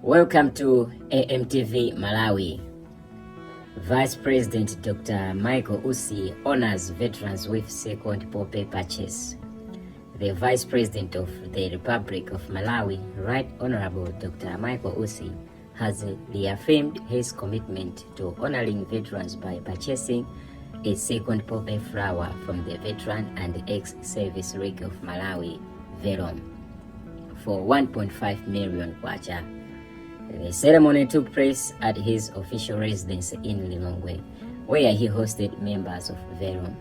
Welcome to AMTV Malawi. Vice President Dr. Michael Ussi honors veterans with second Pope purchase. The Vice President of the Republic of Malawi, Right Honorable Dr. Michael Ussi, has reaffirmed his commitment to honoring veterans by purchasing a second Pope flower from the Veteran and Ex-Service League of Malawi, VELOM, for 1.5 million kwacha. The ceremony took place at his official residence in Lilongwe, where he hosted members of VELOM.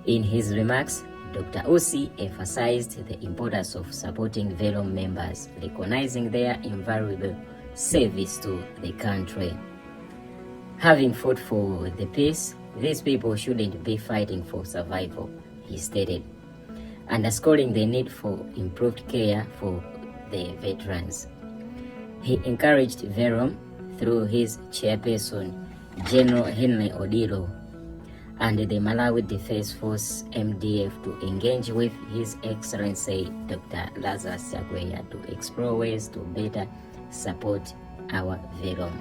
In his remarks, Dr. Ussi emphasized the importance of supporting VELOM members, recognizing their invaluable service to the country. Having fought for the peace, these people shouldn't be fighting for survival, he stated, underscoring the need for improved care for the veterans. He encouraged VELOM through his chairperson, General Henry Odilo, and the Malawi Defense Force MDF to engage with His Excellency Dr. Lazarus Chakwera to explore ways to better support our VELOM.